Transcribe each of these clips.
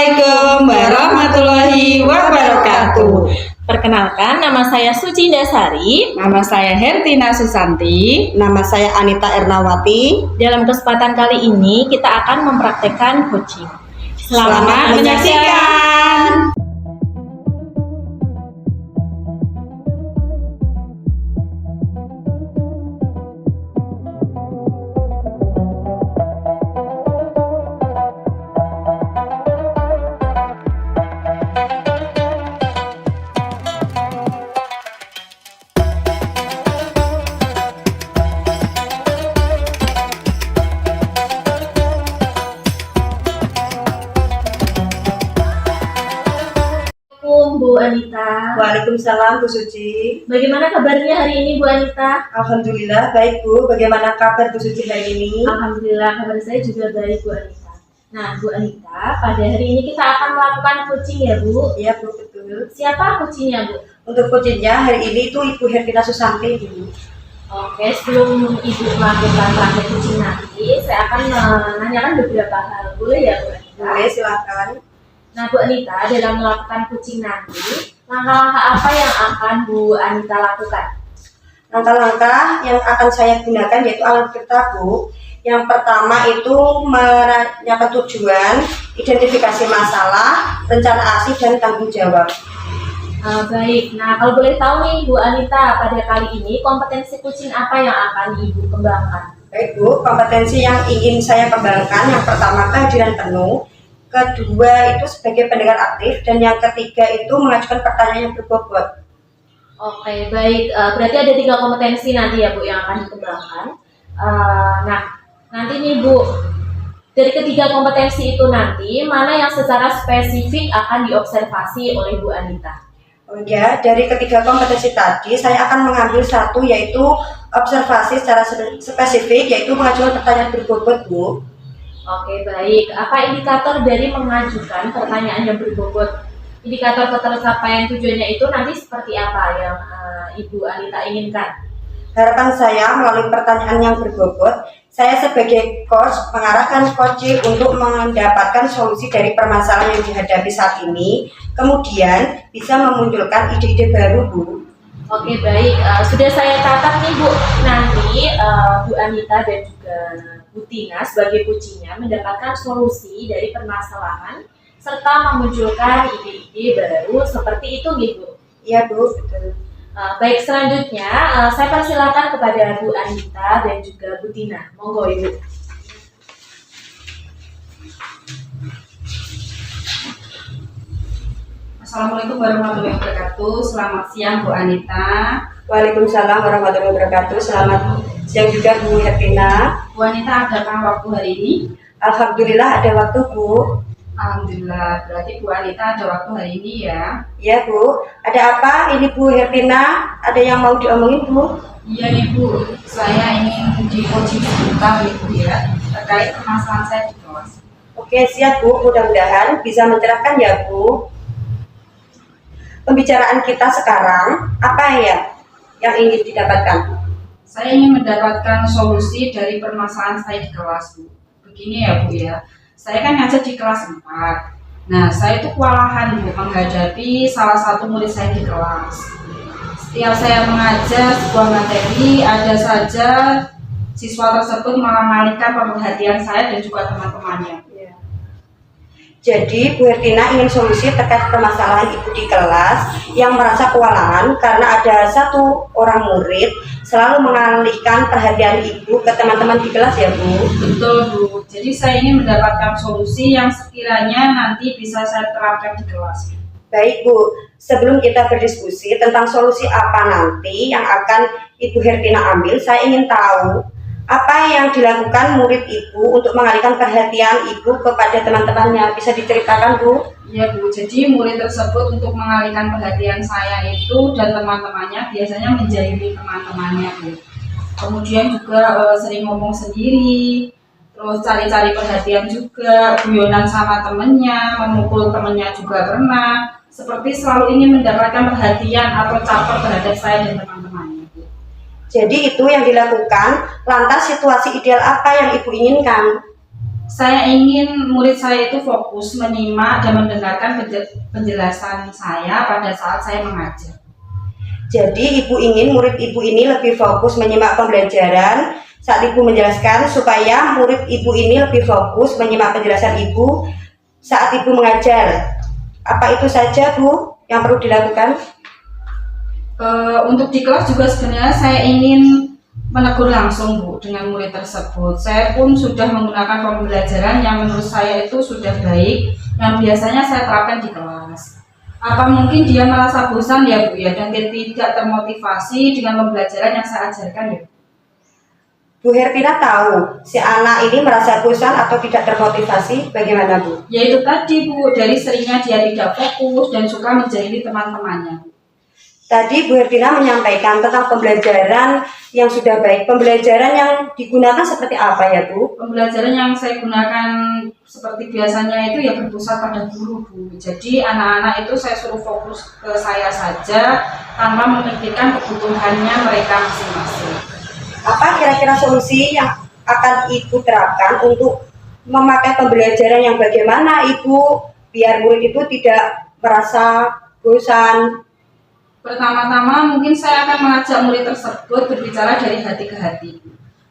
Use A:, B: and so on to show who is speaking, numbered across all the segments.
A: Assalamualaikum warahmatullahi wabarakatuh.
B: Perkenalkan, nama saya Suci Dasari.
A: Nama saya Hertina Susanti.
C: Nama saya Anita Ernawati.
B: Dalam kesempatan kali ini kita akan mempraktekkan coaching.
A: Selamat menyaksikan.
B: Bu Anita.
C: Waalaikumsalam Bu Suci.
B: Bagaimana kabarnya hari ini Bu Anita?
C: Alhamdulillah baik Bu. Bagaimana kabar Bu Suci hari ini?
B: Alhamdulillah kabar saya juga baik Bu Anita. Nah Bu Anita, pada hari ini kita akan melakukan coaching ya Bu?
C: Iya Bu, betul.
B: Siapa coachingnya Bu?
C: Untuk coachingnya hari ini itu Ibu Hertina Susanti Bu.
B: Oke, sebelum Ibu melakukan praktek coaching nanti, saya akan menanyakan beberapa hal. Boleh ya Bu Anita?
C: Boleh, silakan.
B: Nah Bu Anita, dalam melakukan coaching nanti, langkah-langkah apa yang akan Bu Anita lakukan?
C: Langkah-langkah yang akan saya gunakan yaitu alat kita Bu. Yang pertama itu menanyakan tujuan, identifikasi masalah, rencana aksi, dan tanggung jawab.
B: Baik, nah kalau boleh tahu nih Bu Anita, pada kali ini kompetensi coaching apa yang akan Ibu kembangkan?
C: Baik Bu, kompetensi yang ingin saya kembangkan yang pertama kehadiran penuh, kedua itu sebagai pendengar aktif, dan yang ketiga itu mengajukan pertanyaan yang berbobot.
B: Oke, baik. Berarti ada 3 kompetensi nanti ya Bu yang akan dikembangkan. Nah, nanti nih Bu, dari ketiga kompetensi itu nanti, mana yang secara spesifik akan diobservasi oleh Bu Anita?
C: Oh ya, dari ketiga kompetensi tadi, saya akan mengambil satu yaitu observasi secara spesifik, yaitu mengajukan pertanyaan berbobot Bu.
B: Oke, baik. Apa indikator dari mengajukan pertanyaan yang berbobot? Indikator ketercapaian tujuannya itu nanti seperti apa yang Ibu Anita inginkan?
C: Harapan saya melalui pertanyaan yang berbobot, saya sebagai coach mengarahkan coach untuk mendapatkan solusi dari permasalahan yang dihadapi saat ini, kemudian bisa memunculkan ide-ide baru Bu.
B: Oke, baik. Sudah saya catat nih Bu. Nanti Bu Anita dan juga Bu Tina sebagai coachingnya mendapatkan solusi dari permasalahan serta memunculkan ide-ide baru seperti itu nih Bu.
C: Iya Bu, betul.
B: Baik, selanjutnya saya persilakan kepada Bu Anita dan juga Bu Tina. Monggo Ibu.
A: Assalamualaikum warahmatullahi wabarakatuh. Selamat siang Bu Anita.
C: Waalaikumsalam warahmatullahi wabarakatuh. Selamat siang juga Bu Hertina.
A: Bu Anita, adakah waktu hari ini?
C: Alhamdulillah ada waktu Bu.
A: Alhamdulillah, berarti Bu Anita ada waktu hari ini ya?
C: Iya Bu, ada apa ini Bu Hertina? Ada yang mau diomongin Bu?
A: Iya nih Bu, saya ingin di coaching sebentar nih Bu ya, terkait permasalahan saya di kelas.
C: Oke siap Bu, mudah-mudahan bisa mencerahkan ya Bu. Pembicaraan kita sekarang apa ya yang ingin didapatkan?
A: Saya ingin mendapatkan solusi dari permasalahan saya di kelas Bu. Begini ya Bu ya, saya kan ngajar di kelas 4. Nah, saya itu kewalahan Bu menghadapi salah satu murid saya di kelas. Setiap saya mengajar sebuah materi, ada saja siswa tersebut mengalihkan perhatian saya dan juga teman-temannya.
C: Jadi Bu Hertina ingin solusi terkait permasalahan Ibu di kelas yang merasa kewalahan karena ada satu orang murid selalu mengalihkan perhatian Ibu ke teman-teman di kelas ya Bu?
A: Betul Bu, jadi saya ingin mendapatkan solusi yang sekiranya nanti bisa saya terapkan di kelas.
C: Baik Bu, sebelum kita berdiskusi tentang solusi apa nanti yang akan Ibu Hertina ambil, saya ingin tahu apa yang dilakukan murid Ibu untuk mengalihkan perhatian Ibu kepada teman-temannya. Bisa diceritakan Bu?
A: Iya Bu, jadi murid tersebut untuk mengalihkan perhatian saya itu dan teman-temannya biasanya menjahili teman-temannya Bu. Kemudian juga sering ngomong sendiri, terus cari-cari perhatian juga, guyonan sama temennya, memukul temennya juga pernah. Seperti selalu ingin mendapatkan perhatian atau caper terhadap saya dan teman-temannya.
C: Jadi itu yang dilakukan. Lantas situasi ideal apa yang Ibu inginkan?
A: Saya ingin murid saya itu fokus menyimak dan mendengarkan penjelasan saya pada saat saya mengajar.
C: Jadi ibu ingin murid ibu ini lebih fokus menyimak pembelajaran saat ibu menjelaskan, supaya murid ibu ini lebih fokus menyimak penjelasan ibu saat ibu mengajar. Apa itu saja Bu yang perlu dilakukan?
A: Untuk di kelas juga sebenarnya saya ingin menegur langsung Bu dengan murid tersebut. Saya pun sudah menggunakan pembelajaran yang menurut saya itu sudah baik, yang biasanya saya terapkan di kelas. Apa mungkin dia merasa bosan ya Bu ya, dan dia tidak termotivasi dengan pembelajaran yang saya ajarkan ya?
C: Bu Hertina tahu si anak ini merasa bosan atau tidak termotivasi, bagaimana Bu?
A: Ya itu tadi Bu, dari seringnya dia tidak fokus dan suka menjahili teman-temannya.
C: Tadi Bu Hertina menyampaikan tentang pembelajaran yang sudah baik. Pembelajaran yang digunakan seperti apa ya Bu?
A: Pembelajaran yang saya gunakan seperti biasanya itu ya berpusat pada guru Bu. Jadi anak-anak itu saya suruh fokus ke saya saja tanpa memikirkan kebutuhannya mereka masing-masing.
C: Apa kira-kira solusi yang akan Ibu terapkan untuk memakai pembelajaran yang bagaimana Ibu biar murid itu tidak merasa bosan?
A: Pertama-tama mungkin saya akan mengajak murid tersebut berbicara dari hati ke hati.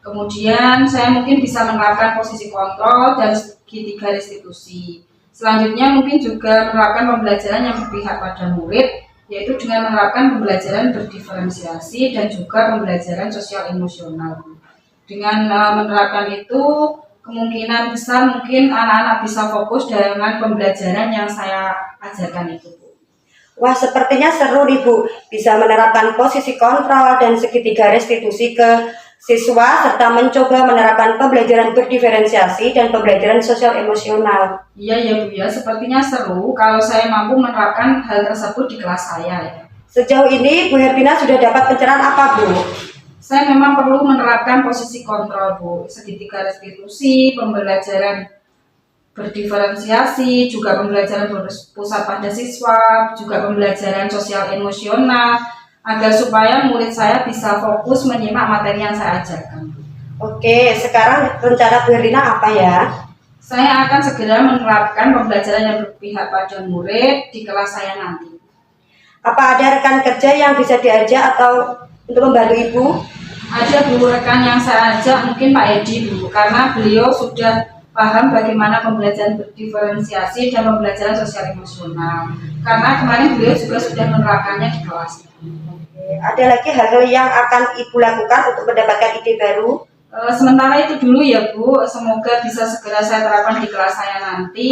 A: Kemudian saya mungkin bisa menerapkan posisi kontrol dan segitiga restitusi. Selanjutnya mungkin juga menerapkan pembelajaran yang berpihak pada murid, yaitu dengan menerapkan pembelajaran berdiferensiasi dan juga pembelajaran sosial emosional. Dengan menerapkan itu, kemungkinan besar mungkin anak-anak bisa fokus dengan pembelajaran yang saya ajarkan itu.
C: Wah, sepertinya seru nih Bu, bisa menerapkan posisi kontrol dan segitiga restitusi ke siswa serta mencoba menerapkan pembelajaran berdiferensiasi dan pembelajaran sosial emosional.
A: Iya ya Bu ya, sepertinya seru kalau saya mampu menerapkan hal tersebut di kelas saya ya.
C: Sejauh ini Bu Hertina sudah dapat pencerahan apa Bu?
A: Saya memang perlu menerapkan posisi kontrol Bu, segitiga restitusi, pembelajaran berdiferensiasi, juga pembelajaran berpusat pada siswa, juga pembelajaran sosial emosional, agar supaya murid saya bisa fokus menyimak materi yang saya ajarkan.
C: Oke, sekarang rencana Bu Hertina apa ya?
A: Saya akan segera menerapkan pembelajaran yang berpihak pada murid di kelas saya nanti.
C: Apa ada rekan kerja yang bisa diajak atau untuk membantu Ibu?
A: Ada Bu rekan yang saya ajak, mungkin Pak Edi Bu, karena beliau sudah paham bagaimana pembelajaran berdiferensiasi dan pembelajaran sosial emosional. Karena kemarin beliau juga sudah menerapkannya di kelas.
C: Ada lagi hal-hal yang akan Ibu lakukan untuk mendapatkan ide baru?
A: Sementara itu dulu ya Bu, semoga bisa segera saya terapkan di kelas saya nanti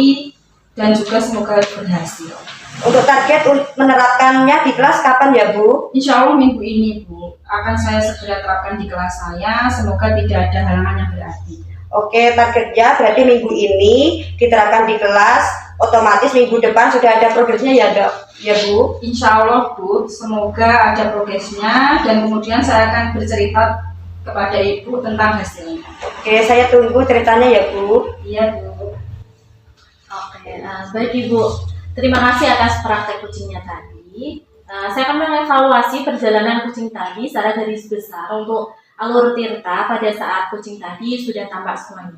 A: dan juga semoga berhasil.
C: Untuk target menerapkannya di kelas kapan ya Bu?
A: Insya Allah minggu ini Bu, akan saya segera terapkan di kelas saya, semoga tidak ada halangan yang berarti.
C: Oke, targetnya berarti minggu ini diterapkan di kelas, otomatis minggu depan sudah ada progresnya ya Dok? Ya Bu?
A: Insya Allah Bu, semoga ada progresnya dan kemudian saya akan bercerita kepada Ibu tentang hasilnya.
C: Oke, saya tunggu ceritanya ya Bu.
A: Iya Bu.
B: Oke, baik Ibu. Terima kasih atas praktek kucingnya tadi. Saya akan mengevaluasi perjalanan kucing tadi secara garis besar untuk alur Tirta pada saat kucing tadi sudah tampak semuanya.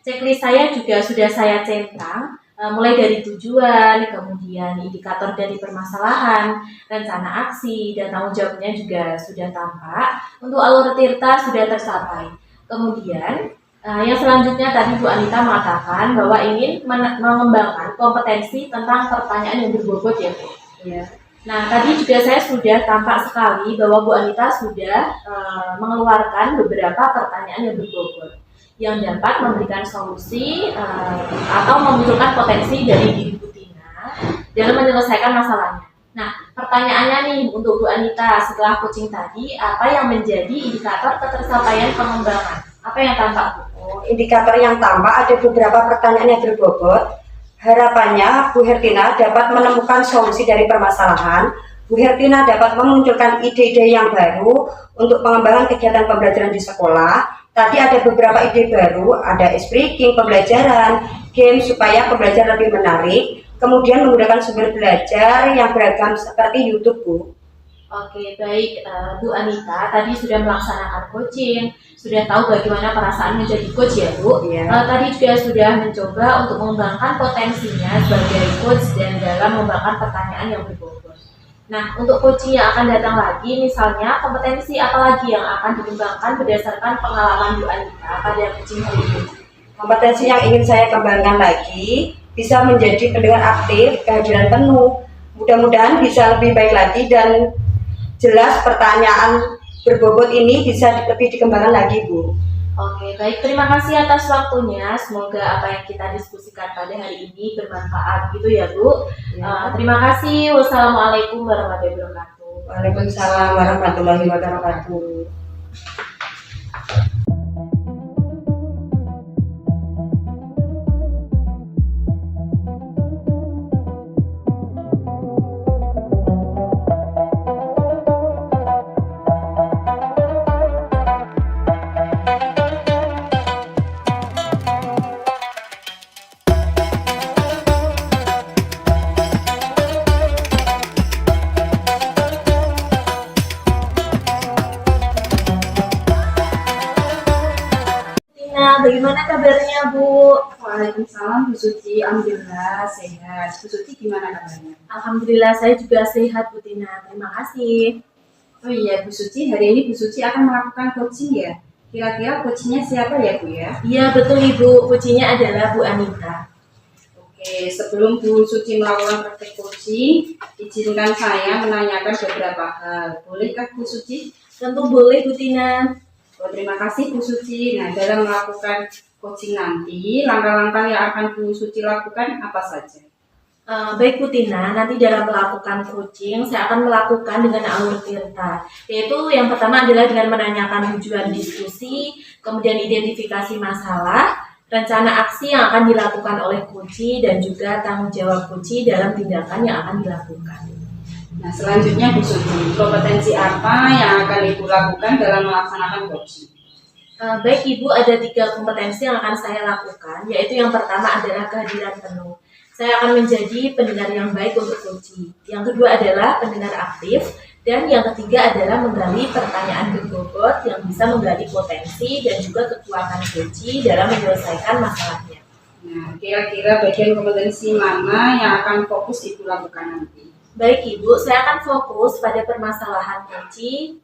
B: Checklist saya juga sudah saya centang, mulai dari tujuan, kemudian indikator dari permasalahan, rencana aksi, dan tanggung jawabnya juga sudah tampak. Untuk alur Tirta sudah tercapai. Kemudian yang selanjutnya tadi Bu Anita mengatakan bahwa ingin mengembangkan kompetensi tentang pertanyaan yang berbobot ya Bu.
A: Ya.
B: Nah, tadi juga saya sudah tampak sekali bahwa Bu Anita sudah mengeluarkan beberapa pertanyaan yang berbobot yang dapat memberikan solusi atau memunculkan potensi dari diri Bu Tina dalam menyelesaikan masalahnya. Nah, pertanyaannya nih untuk Bu Anita, setelah coaching tadi, apa yang menjadi indikator ketercapaian pengembangan? Apa yang tampak Bu?
C: Indikator yang tampak ada beberapa pertanyaan yang berbobot. Harapannya Bu Hertina dapat menemukan solusi dari permasalahan. Bu Hertina dapat memunculkan ide-ide yang baru untuk pengembangan kegiatan pembelajaran di sekolah. Tadi ada beberapa ide baru, ada speaking, pembelajaran, game supaya pembelajaran lebih menarik. Kemudian menggunakan sumber belajar yang beragam seperti YouTube Bu.
B: Oke, baik Bu Anita, tadi sudah melaksanakan coaching, sudah tahu bagaimana perasaan menjadi coach ya Bu.
C: Iya.
B: Tadi juga sudah mencoba untuk mengembangkan potensinya sebagai coach dan dalam mengembangkan pertanyaan yang berbobot. Nah, untuk coaching yang akan datang lagi, misalnya kompetensi apa lagi yang akan dikembangkan berdasarkan pengalaman Bu Anita pada coaching hari ini?
C: Kompetensi yang ingin saya kembangkan lagi bisa menjadi pendengar aktif, kehadiran penuh. Mudah-mudahan bisa lebih baik lagi dan jelas pertanyaan berbobot ini bisa lebih dikembangkan lagi, Bu.
B: Oke, baik. Terima kasih atas waktunya. Semoga apa yang kita diskusikan pada hari ini bermanfaat gitu ya, Bu.
C: Ya.
B: Terima kasih. Wassalamualaikum warahmatullahi wabarakatuh.
C: Waalaikumsalam warahmatullahi wabarakatuh.
B: Tina, bagaimana kabarnya, Bu?
A: Waalaikumsalam Bu Suci, alhamdulillah sehat. Bu Suci gimana kabarnya?
B: Alhamdulillah, saya juga sehat, Bu Tina. Terima kasih.
A: Oh iya Bu Suci, hari ini Bu Suci akan melakukan coaching ya. Kira-kira coachingnya siapa ya Bu ya?
B: Iya, betul, Ibu. Coachingnya adalah Bu Anita.
A: Oke, sebelum Bu Suci melakukan praktek coaching, izinkan saya menanyakan beberapa hal. Bolehkah Bu Suci?
B: Tentu boleh, Bu Tina.
A: Oh, terima kasih Bu Suci. Nah, dalam melakukan coaching nanti, langkah-langkah yang akan Bu Suci lakukan apa saja?
B: Baik Bu Tina, nanti dalam melakukan coaching saya akan melakukan dengan alur tirta, yaitu yang pertama adalah dengan menanyakan tujuan diskusi, kemudian identifikasi masalah, rencana aksi yang akan dilakukan oleh coach dan juga tanggung jawab coach dalam tindakan yang akan dilakukan.
A: Nah, selanjutnya Bu Suci, kompetensi apa yang akan Ibu lakukan dalam melaksanakan coaching?
B: Baik Ibu, ada 3 kompetensi yang akan saya lakukan, yaitu yang pertama adalah kehadiran penuh. Saya akan menjadi pendengar yang baik untuk coach. Yang kedua adalah pendengar aktif, dan yang ketiga adalah menggali pertanyaan berbobot yang bisa menggali potensi dan juga kekuatan coach dalam menyelesaikan masalahnya.
A: Nah, kira-kira bagian kompetensi mana yang akan fokus Ibu lakukan nanti?
B: Baik Ibu, saya akan fokus pada permasalahan coach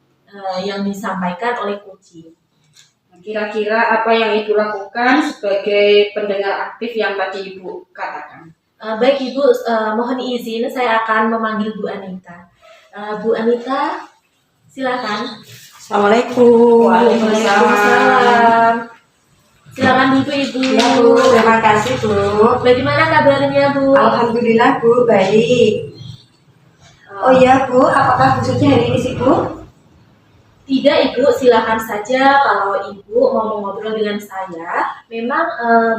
B: yang disampaikan oleh coach.
A: Kira-kira apa yang Ibu lakukan sebagai pendengar aktif yang tadi Ibu katakan?
B: Baik Ibu, mohon izin saya akan memanggil Bu Anita. Bu Anita, silakan.
C: Assalamualaikum.
B: Waalaikumsalam. Silakan duduk Ibu.
C: Ya Bu, terima kasih Bu.
B: Bagaimana kabarnya Bu?
C: Alhamdulillah Bu, baik. Oh iya Bu, apakah Bu Suci hari ini sih Bu?
B: Tidak Ibu, silakan saja kalau Ibu mau ngobrol dengan saya. Memang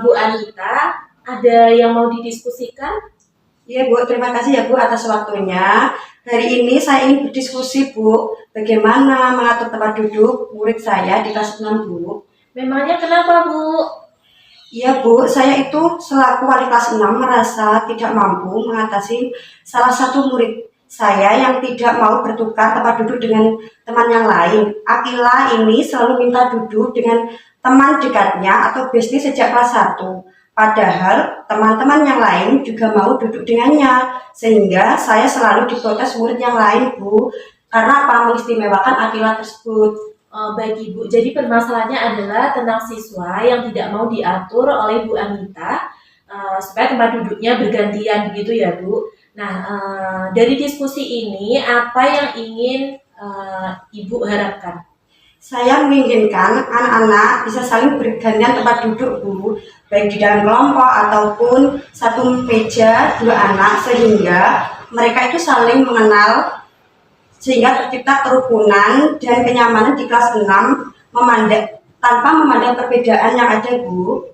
B: Bu Anita ada yang mau didiskusikan?
C: Iya Bu, terima kasih ya Bu atas waktunya. Hari ini saya ingin berdiskusi Bu, bagaimana mengatur tempat duduk murid saya di kelas 6 Bu.
B: Memangnya kenapa Bu?
C: Iya Bu, saya itu selaku wali kelas 6 merasa tidak mampu mengatasi salah satu murid saya yang tidak mau bertukar tempat duduk dengan teman yang lain. Akila ini selalu minta duduk dengan teman dekatnya atau bestie sejak kelas 1. Padahal teman-teman yang lain juga mau duduk dengannya, sehingga saya selalu diprotes murid yang lain Bu, karena apa mengistimewakan Akila tersebut.
B: Baik Ibu, jadi permasalahannya adalah tentang siswa yang tidak mau diatur oleh Bu Anita supaya tempat duduknya bergantian begitu ya Bu. Nah, dari diskusi ini apa yang ingin Ibu harapkan?
C: Saya menginginkan anak-anak bisa saling bergantian tempat duduk Bu, baik di dalam kelompok ataupun satu meja 2 anak, sehingga mereka itu saling mengenal, sehingga tercipta kerukunan dan kenyamanan di kelas 6 tanpa memandang perbedaan yang ada Bu.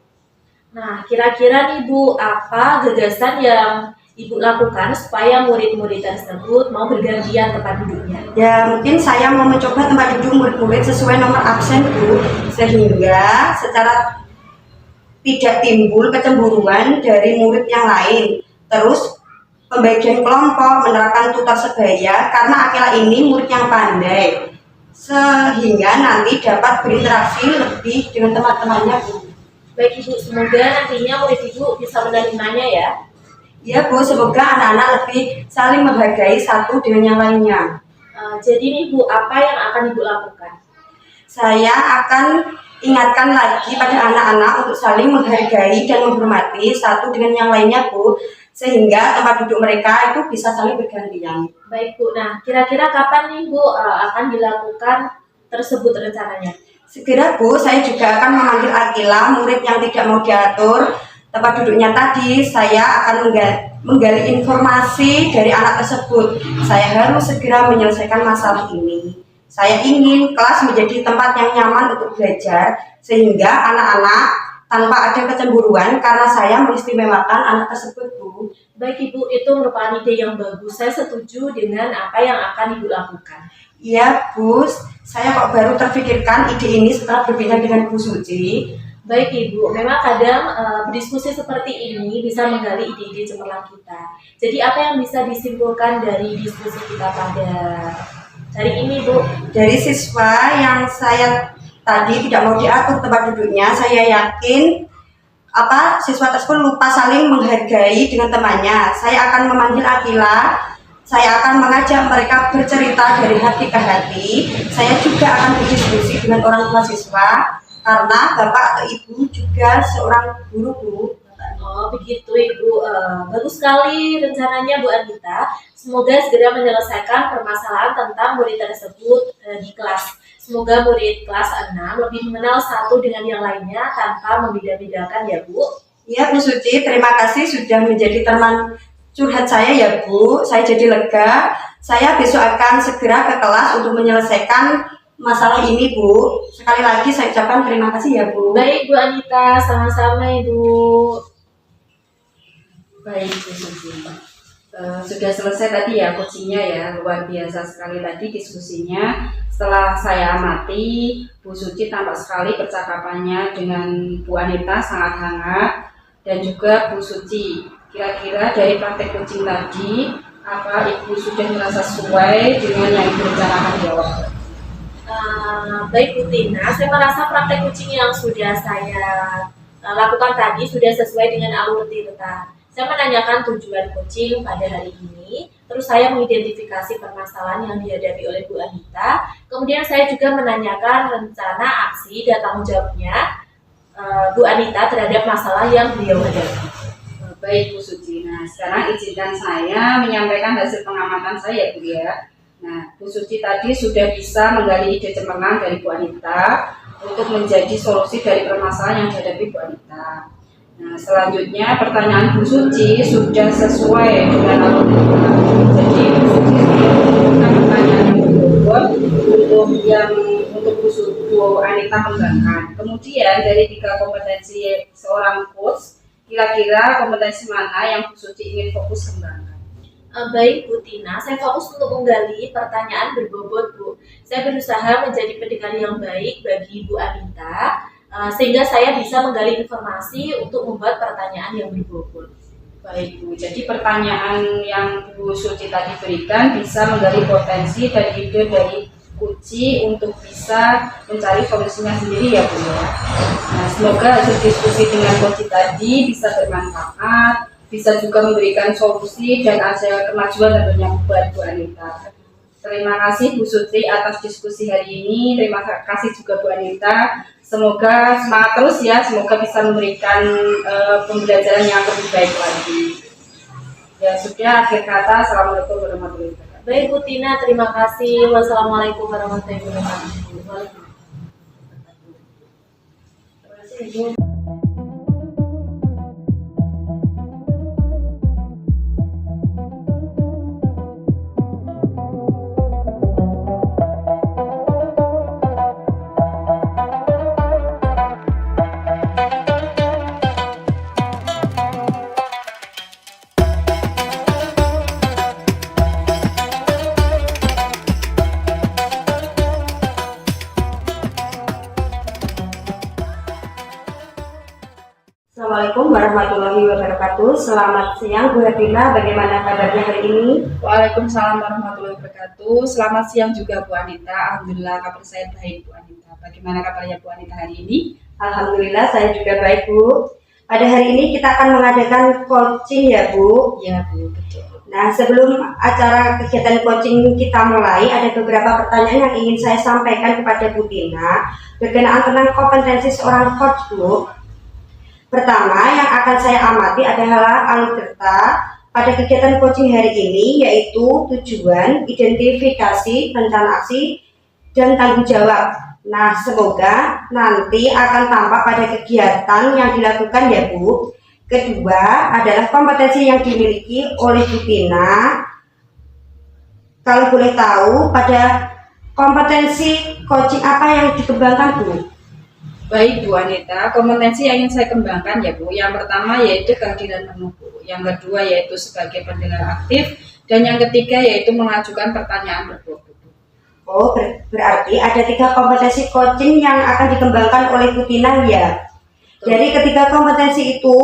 B: Nah, kira-kira nih Bu, apa gagasan yang Ibu lakukan supaya murid-murid tersebut mau bergantian tempat duduknya?
C: Ya, mungkin saya mau mencoba tempat duduk murid-murid sesuai nomor absen Bu, sehingga secara tidak timbul kecemburuan dari murid yang lain. Terus pembagian kelompok, menerapkan tutor sebaya karena Akila ini murid yang pandai sehingga nanti dapat berinteraksi lebih dengan teman-temannya, Bu.
B: Baik Ibu, semoga nantinya murid Ibu bisa menerimanya ya.
C: Ya, Bu, semoga anak-anak lebih saling menghargai satu dengan yang lainnya.
B: Jadi nih Bu, apa yang akan Ibu lakukan?
C: Saya akan ingatkan lagi pada anak-anak untuk saling menghargai dan menghormati satu dengan yang lainnya, Bu, sehingga tempat duduk mereka itu bisa saling bergantian.
B: Baik Bu, nah kira-kira kapan nih Bu akan dilakukan tersebut rencananya?
C: Segera, Bu, saya juga akan memanggil Akila, murid yang tidak mau diatur tempat duduknya tadi. Saya akan menggali informasi dari anak tersebut. Saya harus segera menyelesaikan masalah ini. Saya ingin kelas menjadi tempat yang nyaman untuk belajar, sehingga anak-anak tanpa ada kecemburuan karena saya mengistimewakan anak tersebut, Bu.
B: Baik Ibu, itu merupakan ide yang bagus. Saya setuju dengan apa yang akan Ibu lakukan.
C: Iya, Bu, saya kok baru terfikirkan ide ini setelah berbincang dengan Bu Suci.
B: Baik Ibu, memang kadang berdiskusi seperti ini bisa menggali ide-ide cemerlang kita. Jadi apa yang bisa disimpulkan dari diskusi kita pada hari ini, Bu?
C: Dari siswa yang saya tadi tidak mau diatur tempat duduknya, saya yakin siswa tersebut lupa saling menghargai dengan temannya. Saya akan memanggil Akila, saya akan mengajak mereka bercerita dari hati ke hati. Saya juga akan berdiskusi dengan orang tua siswa, karena bapak atau ibu juga seorang guru, Bu.
B: Oh begitu Ibu, bagus sekali rencananya Bu Anita. Semoga segera menyelesaikan permasalahan tentang murid tersebut di kelas. Semoga murid kelas 6 lebih mengenal satu dengan yang lainnya tanpa membeda-bedakan ya Bu.
C: Iya, Bu Suci, terima kasih sudah menjadi teman curhat saya ya, Bu. Saya jadi lega. Saya besok akan segera ke kelas untuk menyelesaikan masalah ini, Bu. Sekali lagi saya ucapkan terima kasih ya, Bu.
B: Baik Bu Anita, sama-sama Ibu.
A: Baik, Bu Suci. Sudah selesai tadi ya coachingnya ya, luar biasa sekali tadi diskusinya. Setelah saya amati, Bu Suci tampak sekali percakapannya dengan Bu Anita sangat hangat, dan juga Bu Suci. Kira-kira dari praktek coaching tadi, apa Ibu sudah merasa sesuai dengan yang Ibu rencanakan di awal?
B: Baik Bu Tina, saya merasa praktek coaching yang sudah saya lakukan tadi sudah sesuai dengan alur Tirta. Saya menanyakan tujuan coaching pada hari ini, terus saya mengidentifikasi permasalahan yang dihadapi oleh Bu Anita, kemudian saya juga menanyakan rencana aksi dan tanggung jawabnya Bu Anita terhadap masalah yang beliau hadapi.
A: Baik Bu Suci, nah sekarang izinkan saya menyampaikan hasil pengamatan saya Bu ya. Nah, Bu Suci tadi sudah bisa menggali ide cemerlang dari Bu Anita untuk menjadi solusi dari permasalahan yang dihadapi Bu Anita. Nah, selanjutnya pertanyaan Bu Suci sudah sesuai dengan alur kita. Jadi Bu Suci sudah memberikan pertanyaan yang berbobot untuk Bu Anita kembangkan. Kemudian dari 3 kompetensi seorang coach, kira-kira kompetensi mana yang Bu Suci ingin fokus kembangkan?
B: Baik Bu Tina, saya fokus untuk menggali pertanyaan berbobot Bu. Saya berusaha menjadi pendengar yang baik bagi Bu Anita, sehingga saya bisa menggali informasi untuk membuat pertanyaan yang berbobot.
A: Baik Bu, jadi pertanyaan yang Bu Suci tadi berikan bisa menggali potensi dan ide dari Kuci untuk bisa mencari solusinya sendiri ya Bu ya. Nah, semoga hasil diskusi dengan Kuci tadi bisa bermanfaat, bisa juga memberikan solusi dan ada kemajuan tentunya buat Bu Anita. Terima kasih Bu Suci atas diskusi hari ini. Terima kasih juga Bu Anita. Semoga semangat terus ya. Semoga bisa memberikan pembelajaran yang lebih baik lagi. Ya sudah, akhir kata. Assalamualaikum warahmatullahi wabarakatuh.
B: Baik Bu Tina, terima kasih. Wassalamualaikum warahmatullahi wabarakatuh. Terima kasih Ibu.
C: Assalamualaikum warahmatullahi wabarakatuh. Selamat siang Bu Hertina, bagaimana kabarnya hari ini?
A: Waalaikumsalam warahmatullahi wabarakatuh. Selamat siang juga Bu Anita. Alhamdulillah kabar saya baik Bu Anita. Bagaimana kabarnya Bu Anita hari ini?
C: Alhamdulillah saya juga baik Bu. Pada hari ini kita akan mengadakan coaching ya Bu.
A: Ya Bu, betul.
C: Nah, sebelum acara kegiatan coaching kita mulai, ada beberapa pertanyaan yang ingin saya sampaikan kepada Bu Tina berkenaan tentang kompetensi seorang coach Bu. Pertama yang akan saya amati adalah alutsista pada kegiatan coaching hari ini, yaitu tujuan, identifikasi, rencana aksi, dan tanggung jawab. Nah, semoga nanti akan tampak pada kegiatan yang dilakukan ya Bu. Kedua adalah kompetensi yang dimiliki oleh Bu Tina. Kalau boleh tahu, pada kompetensi coaching apa yang dikembangkan Bu?
A: Baik Bu Anita, kompetensi yang ingin saya kembangkan ya Bu. Yang pertama yaitu kehadiran penuh Bu. Yang kedua yaitu sebagai pendengar aktif. Dan yang ketiga yaitu mengajukan pertanyaan berbobot.
C: Oh, berarti ada 3 kompetensi coaching yang akan dikembangkan oleh Bu Tina ya. Dari ketiga kompetensi itu,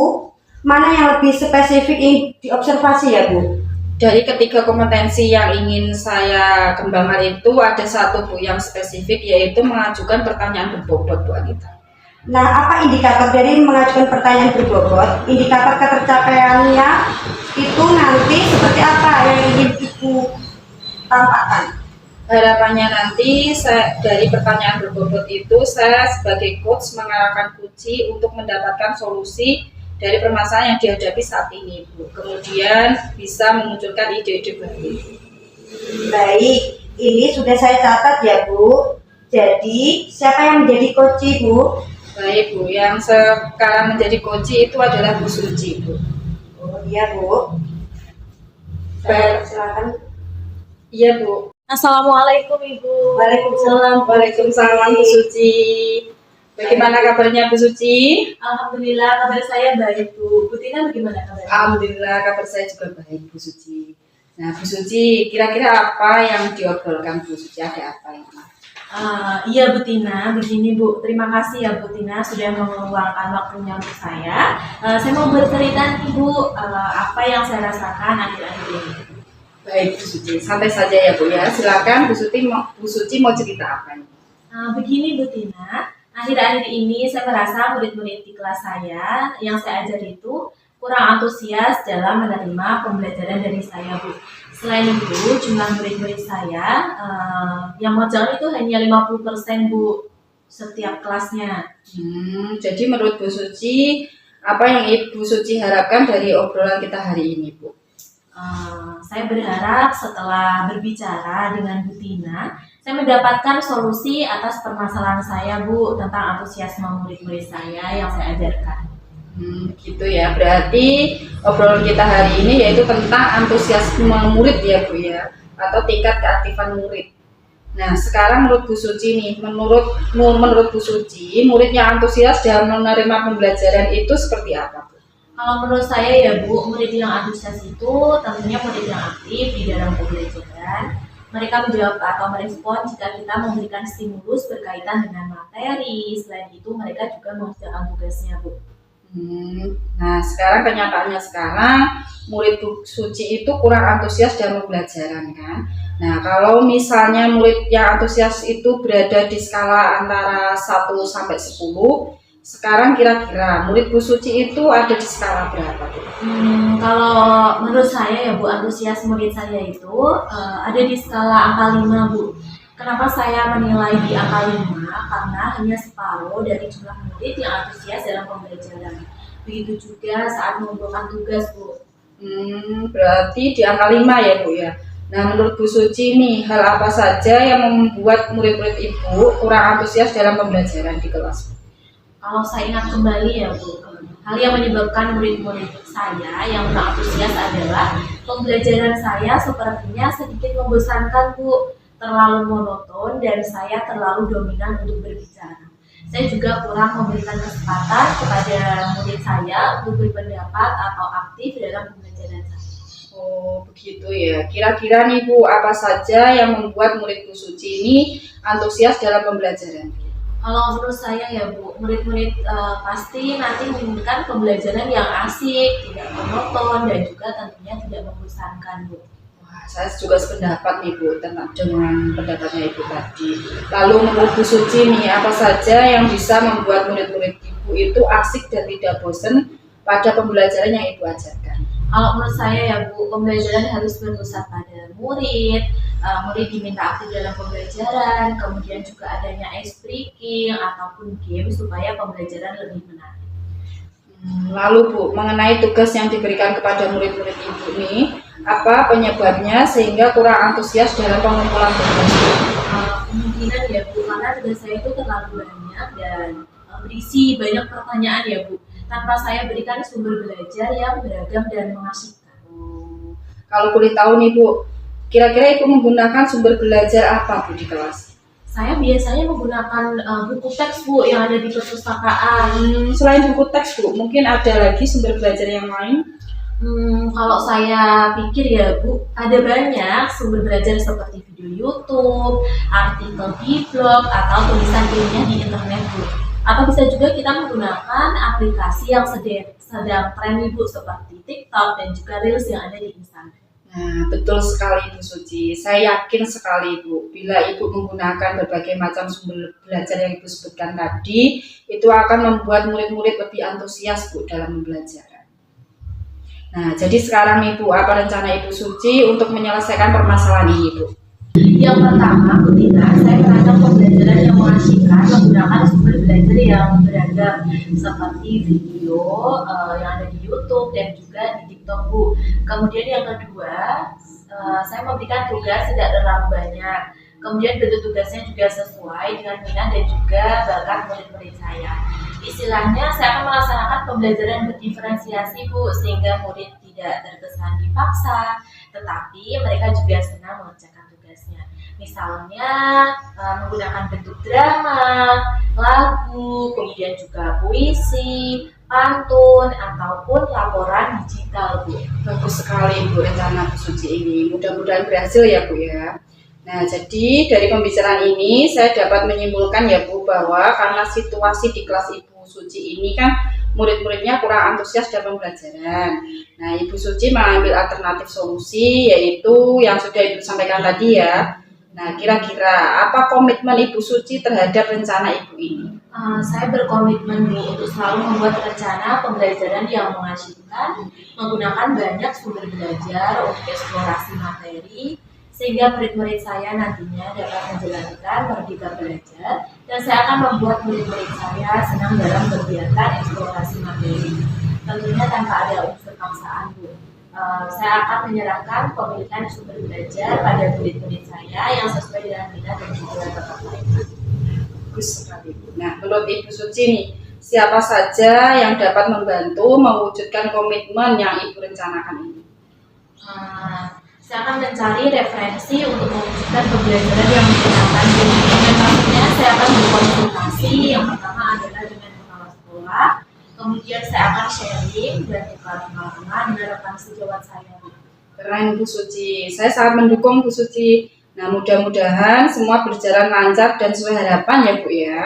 C: mana yang lebih spesifik ini diobservasi ya Bu?
A: Dari ketiga kompetensi yang ingin saya kembangkan itu ada satu Bu yang spesifik, yaitu mengajukan pertanyaan berbobot Bu Anita.
C: Nah, apa indikator dari mengajukan pertanyaan berbobot? Indikator ketercapaiannya itu nanti seperti apa yang ingin Ibu tampakkan?
A: Harapannya nanti dari pertanyaan berbobot itu saya sebagai coach mengarahkan kunci untuk mendapatkan solusi dari permasalahan yang dihadapi saat ini Bu. Kemudian bisa memunculkan ide-ide baru.
C: Baik, ini sudah saya catat ya Bu. Jadi siapa yang menjadi coach Bu?
A: Baik Bu, yang sekarang menjadi coach itu adalah Bu Suci Bu.
C: Oh iya Bu. Saya silakan.
A: Iya Bu.
B: Assalamualaikum Ibu.
C: Waalaikumsalam.
A: Waalaikumsalam Bu Suci. Bagaimana kabarnya Bu Suci?
B: Alhamdulillah kabar saya baik Bu. Bu Tina bagaimana kabarnya?
A: Alhamdulillah kabar saya juga baik Bu Suci. Nah Bu Suci, kira-kira apa yang diobrolkan Bu Suci? Ada apa ini?
B: Iya Bu Tina, begini Bu, terima kasih ya Bu Tina sudah meluangkan waktunya untuk saya. Saya mau bercerita nih Bu, apa yang saya rasakan akhir-akhir ini.
A: Baik Bu Suci, santai saja ya Bu ya. Silakan Bu Suci mau cerita apa nih?
B: Begini Bu Tina, akhir-akhir ini saya merasa murid-murid di kelas saya yang saya ajar itu kurang antusias dalam menerima pembelajaran dari saya Bu. Selain itu, jumlah murid-murid saya yang mau jalan itu hanya 50% Bu setiap kelasnya.
A: Jadi menurut Bu Suci, apa yang Ibu Suci harapkan dari obrolan kita hari ini Bu?
B: Saya berharap setelah berbicara dengan Bu Tina, saya mendapatkan solusi atas permasalahan saya Bu tentang antusiasme murid-murid saya yang saya ajarkan.
A: Gitu ya, berarti obrolan kita hari ini yaitu tentang antusiasme murid ya Bu ya, atau tingkat keaktifan murid. Nah sekarang menurut Bu Suci nih, menurut Bu Suci, murid yang antusias dalam menerima pembelajaran itu seperti apa Bu?
B: Kalau menurut saya ya Bu, murid yang antusias itu tentunya murid yang aktif di dalam pembelajaran. Mereka menjawab atau merespon jika kita memberikan stimulus berkaitan dengan materi. Selain itu mereka juga mengerjakan tugasnya Bu.
A: Nah sekarang kenyataannya sekarang murid Bu Suci itu kurang antusias dalam pembelajaran kan. Nah kalau misalnya murid yang antusias itu berada di skala antara 1 sampai 10, sekarang kira-kira murid Bu Suci itu ada di skala berapa Bu?
B: Kalau menurut saya ya Bu, antusias murid saya itu ada di skala angka 5 Bu. Kenapa saya menilai di angka 5? Karena hanya separuh dari jumlah murid yang antusias dalam pembelajaran. Begitu juga saat mengumpulkan tugas Bu.
A: Berarti di angka 5 ya Bu ya. Nah menurut Bu Suci nih, hal apa saja yang membuat murid-murid Ibu kurang antusias dalam pembelajaran di kelas?
B: Kalau saya ingat kembali ya Bu, hal yang menyebabkan murid-murid saya yang kurang antusias adalah pembelajaran saya sepertinya sedikit membosankan Bu, terlalu monoton dan saya terlalu dominan untuk berbicara. Saya juga kurang memberikan kesempatan kepada murid saya untuk berpendapat atau aktif dalam pembelajaran saya.
A: Oh begitu ya. Kira-kira nih Bu, apa saja yang membuat murid Bu Suci ini antusias dalam pembelajaran?
B: Kalau menurut saya ya Bu, murid-murid pasti nanti menginginkan pembelajaran yang asik, tidak monoton, dan juga tentunya tidak membosankan Bu.
A: Wah, saya juga sependapat nih Bu dengan pendapatnya Ibu tadi. Lalu menurut Bu Suci nih, apa saja yang bisa membuat murid-murid Ibu itu asik dan tidak bosan pada pembelajaran yang Ibu ajarkan?
B: Kalau menurut saya ya Bu, pembelajaran harus berpusat pada murid, murid diminta aktif dalam pembelajaran, kemudian juga adanya ice breaking ataupun game supaya pembelajaran lebih menarik.
A: Lalu Bu, mengenai tugas yang diberikan kepada murid-murid Ibu nih, apa penyebabnya sehingga kurang antusias dalam pengumpulan tugas?
B: Kemungkinan ya Bu, karena tugas saya itu terlalu banyak dan berisi banyak pertanyaan ya Bu, tanpa saya berikan sumber belajar yang beragam dan mengasihkan.
A: Kalau boleh tahu nih Bu, kira-kira Ibu menggunakan sumber belajar apa Bu di kelas?
B: Saya biasanya menggunakan buku teks Bu yang ada di perpustakaan.
A: Selain buku teks Bu, mungkin ada lagi sumber belajar yang lain?
B: Kalau saya pikir ya Bu, ada banyak sumber belajar seperti video YouTube, artikel di blog, atau tulisan ilmiah di internet Bu. Atau bisa juga kita menggunakan aplikasi yang sedang tren nih Bu, seperti TikTok dan juga Reels yang ada di Instagram.
A: Nah, betul sekali Bu Suci. Saya yakin sekali Bu, bila Ibu menggunakan berbagai macam sumber belajar yang Ibu sebutkan tadi, itu akan membuat murid-murid lebih antusias Bu dalam pembelajaran. Nah, jadi sekarang Ibu, apa rencana Ibu Suci untuk menyelesaikan permasalahan ini Bu?
B: Yang pertama, Bu Tina, saya merancang pembelajaran yang mengasihkan menggunakan sumber belajar yang beragam seperti video yang ada di YouTube dan juga di TikTok Bu. Kemudian yang kedua, saya memberikan tugas tidak terlalu banyak. Kemudian bentuk tugasnya juga sesuai dengan minat dan juga bakat murid-murid saya. Istilahnya, saya akan melaksanakan pembelajaran berdiferensiasi Bu, sehingga murid tidak terkesan dipaksa, tetapi mereka juga senang mengerjakan tugasnya. Misalnya menggunakan bentuk drama, lagu, kemudian juga puisi, pantun, ataupun laporan digital Bu.
A: Bagus sekali Bu rencana Bu Suci ini. Mudah-mudahan berhasil ya Bu ya. Nah, jadi dari pembicaraan ini saya dapat menyimpulkan ya Bu bahwa karena situasi di kelas Ibu Suci ini kan murid-muridnya kurang antusias dalam pembelajaran. Nah, Ibu Suci mengambil alternatif solusi yaitu yang sudah Ibu sampaikan tadi ya. Nah, kira-kira apa komitmen Ibu Suci terhadap rencana Ibu ini?
B: Saya berkomitmen Bu untuk selalu membuat rencana pembelajaran yang mengasihkan, menggunakan banyak sumber belajar untuk eksplorasi materi, sehingga murid-murid saya nantinya dapat menjalankan merdeka belajar, dan saya akan membuat murid-murid saya senang dalam kegiatan eksplorasi materi. Tentunya tanpa ada unsur paksaan Bu. Saya akan menyerahkan pemilihan sumber belajar pada murid-murid saya yang sesuai dengan minat dan juga bakat mereka.
A: Bagus sekali. Nah, menurut Ibu Suci nih, siapa saja yang dapat membantu mewujudkan komitmen yang Ibu rencanakan ini?
B: Saya akan mencari referensi untuk mewujudkan pembelajaran yang menyenangkan. Dan maksudnya saya akan berkonsultasi. Yang pertama adalah dengan kepala sekolah. Kemudian saya akan sharing dan tukar pengalaman dengan rekan sejawat saya.
A: Keren Bu Suci, saya sangat mendukung Bu Suci. Nah, mudah-mudahan semua berjalan lancar dan sesuai harapan ya Bu ya.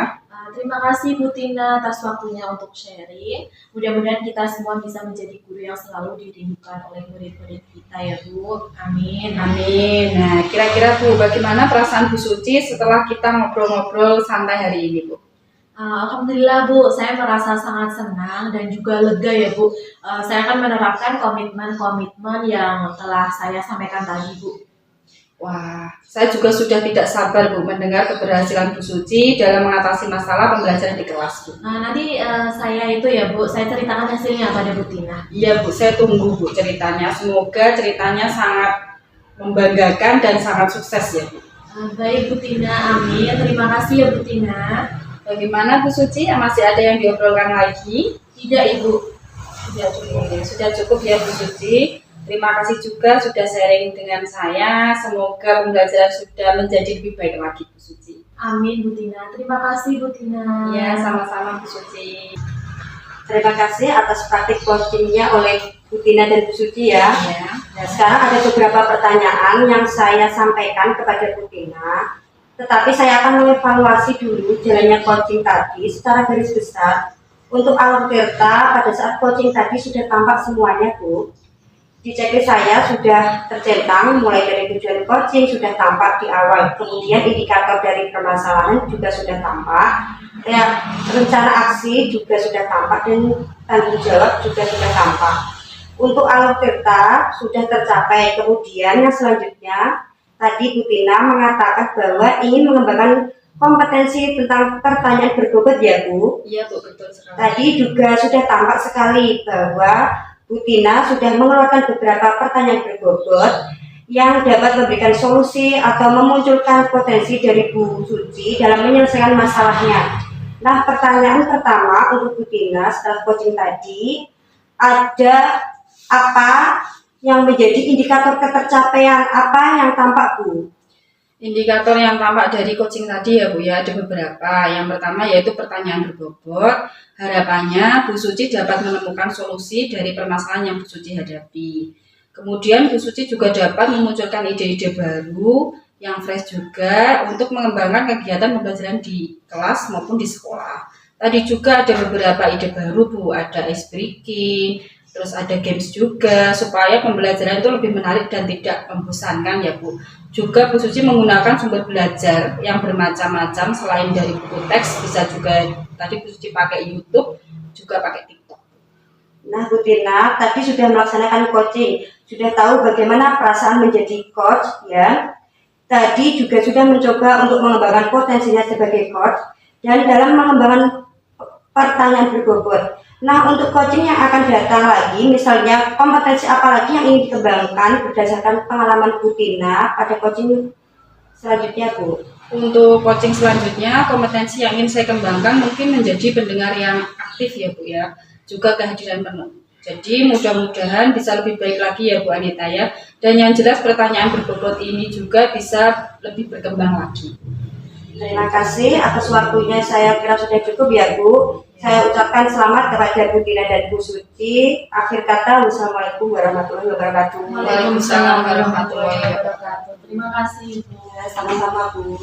B: Terima kasih Bu Tina atas waktunya untuk sharing. Mudah-mudahan kita semua bisa menjadi guru yang selalu dirindukan oleh murid-murid kita ya Bu. Amin.
A: Amin. Nah, kira-kira Bu, bagaimana perasaan Bu Suci setelah kita ngobrol-ngobrol santai hari ini Bu?
B: Alhamdulillah Bu, saya merasa sangat senang dan juga lega ya Bu. Saya akan menerapkan komitmen-komitmen yang telah saya sampaikan tadi Bu.
A: Wah, saya juga sudah tidak sabar Bu mendengar keberhasilan Bu Suci dalam mengatasi masalah pembelajaran di kelas Bu.
B: Nanti saya itu ya Bu, saya ceritakan hasilnya pada Bu Tina.
A: Iya Bu, saya tunggu Bu ceritanya. Semoga ceritanya sangat membanggakan dan sangat sukses ya Bu.
B: Baik Bu Tina, amin. Terima kasih ya Bu Tina.
A: Bagaimana Bu Suci? Masih ada yang diobrolkan lagi?
B: Tidak Ibu.
A: Sudah cukup ya Bu Suci. Terima kasih juga sudah sharing dengan saya. Semoga pembelajaran sudah menjadi lebih baik lagi Bu Suci.
B: Amin Bu Tina. Terima kasih Bu Tina.
A: Ya, sama-sama Bu Suci.
C: Terima kasih atas praktik coachingnya oleh Bu Tina dan Bu Suci ya.
A: Ya.
C: Nah, sekarang ada beberapa pertanyaan yang saya sampaikan kepada Bu Tina Tetapi saya akan mengevaluasi dulu jalannya coaching tadi secara garis besar. Untuk alur Tirta, pada saat coaching tadi sudah tampak semuanya, Bu. Di checklist saya sudah tercentang, mulai dari tujuan coaching sudah tampak di awal. Kemudian indikator dari permasalahan juga sudah tampak. Ya, rencana aksi juga sudah tampak dan tanggung jawab juga sudah tampak. Untuk alur Tirta sudah tercapai. Kemudian yang selanjutnya, tadi Bu Tina mengatakan bahwa ingin mengembangkan kompetensi tentang pertanyaan berbobot ya Bu.
A: Iya Bu, betul sekali.
C: Tadi juga sudah tampak sekali bahwa Bu Tina sudah mengeluarkan beberapa pertanyaan berbobot yang dapat memberikan solusi atau memunculkan potensi dari Bu Suci dalam menyelesaikan masalahnya. Nah, pertanyaan pertama untuk Bu Tina setelah coaching tadi, ada apa yang menjadi indikator ketercapaian apa yang tampak Bu?
A: Indikator yang tampak dari coaching tadi ya Bu ya, ada beberapa. Yang pertama yaitu pertanyaan berbobot. Harapannya Bu Suci dapat menemukan solusi dari permasalahan yang Bu Suci hadapi. Kemudian Bu Suci juga dapat memunculkan ide-ide baru yang fresh juga untuk mengembangkan kegiatan pembelajaran di kelas maupun di sekolah. Tadi juga ada beberapa ide baru Bu, ada ice breaking, terus ada games juga supaya pembelajaran itu lebih menarik dan tidak membosankan ya Bu. Juga Bu Suci menggunakan sumber belajar yang bermacam-macam selain dari buku teks, bisa juga tadi Bu Suci pakai YouTube, juga pakai TikTok.
C: Nah Bu Tina tadi sudah melaksanakan coaching, sudah tahu bagaimana perasaan menjadi coach ya. Tadi juga sudah mencoba untuk mengembangkan potensinya sebagai coach dan dalam mengembangkan pertanyaan berbobot. Nah, untuk coaching yang akan datang lagi, misalnya kompetensi apa lagi yang ingin dikembangkan berdasarkan pengalaman Bu Tina pada coaching selanjutnya, Bu?
A: Untuk coaching selanjutnya, kompetensi yang ingin saya kembangkan mungkin menjadi pendengar yang aktif ya Bu ya, juga kehadiran penuh. Jadi mudah-mudahan bisa lebih baik lagi ya Bu Anita ya. Dan yang jelas pertanyaan berbobot ini juga bisa lebih berkembang lagi.
C: Terima kasih atas waktunya, saya kira sudah cukup ya Bu. Saya ucapkan selamat kepada Bu Tina dan Bu Suci. Akhir kata, wassalamualaikum warahmatullahi wabarakatuh.
A: Waalaikumsalam warahmatullahi wabarakatuh.
B: Terima kasih Bu.
C: Sama-sama Bu.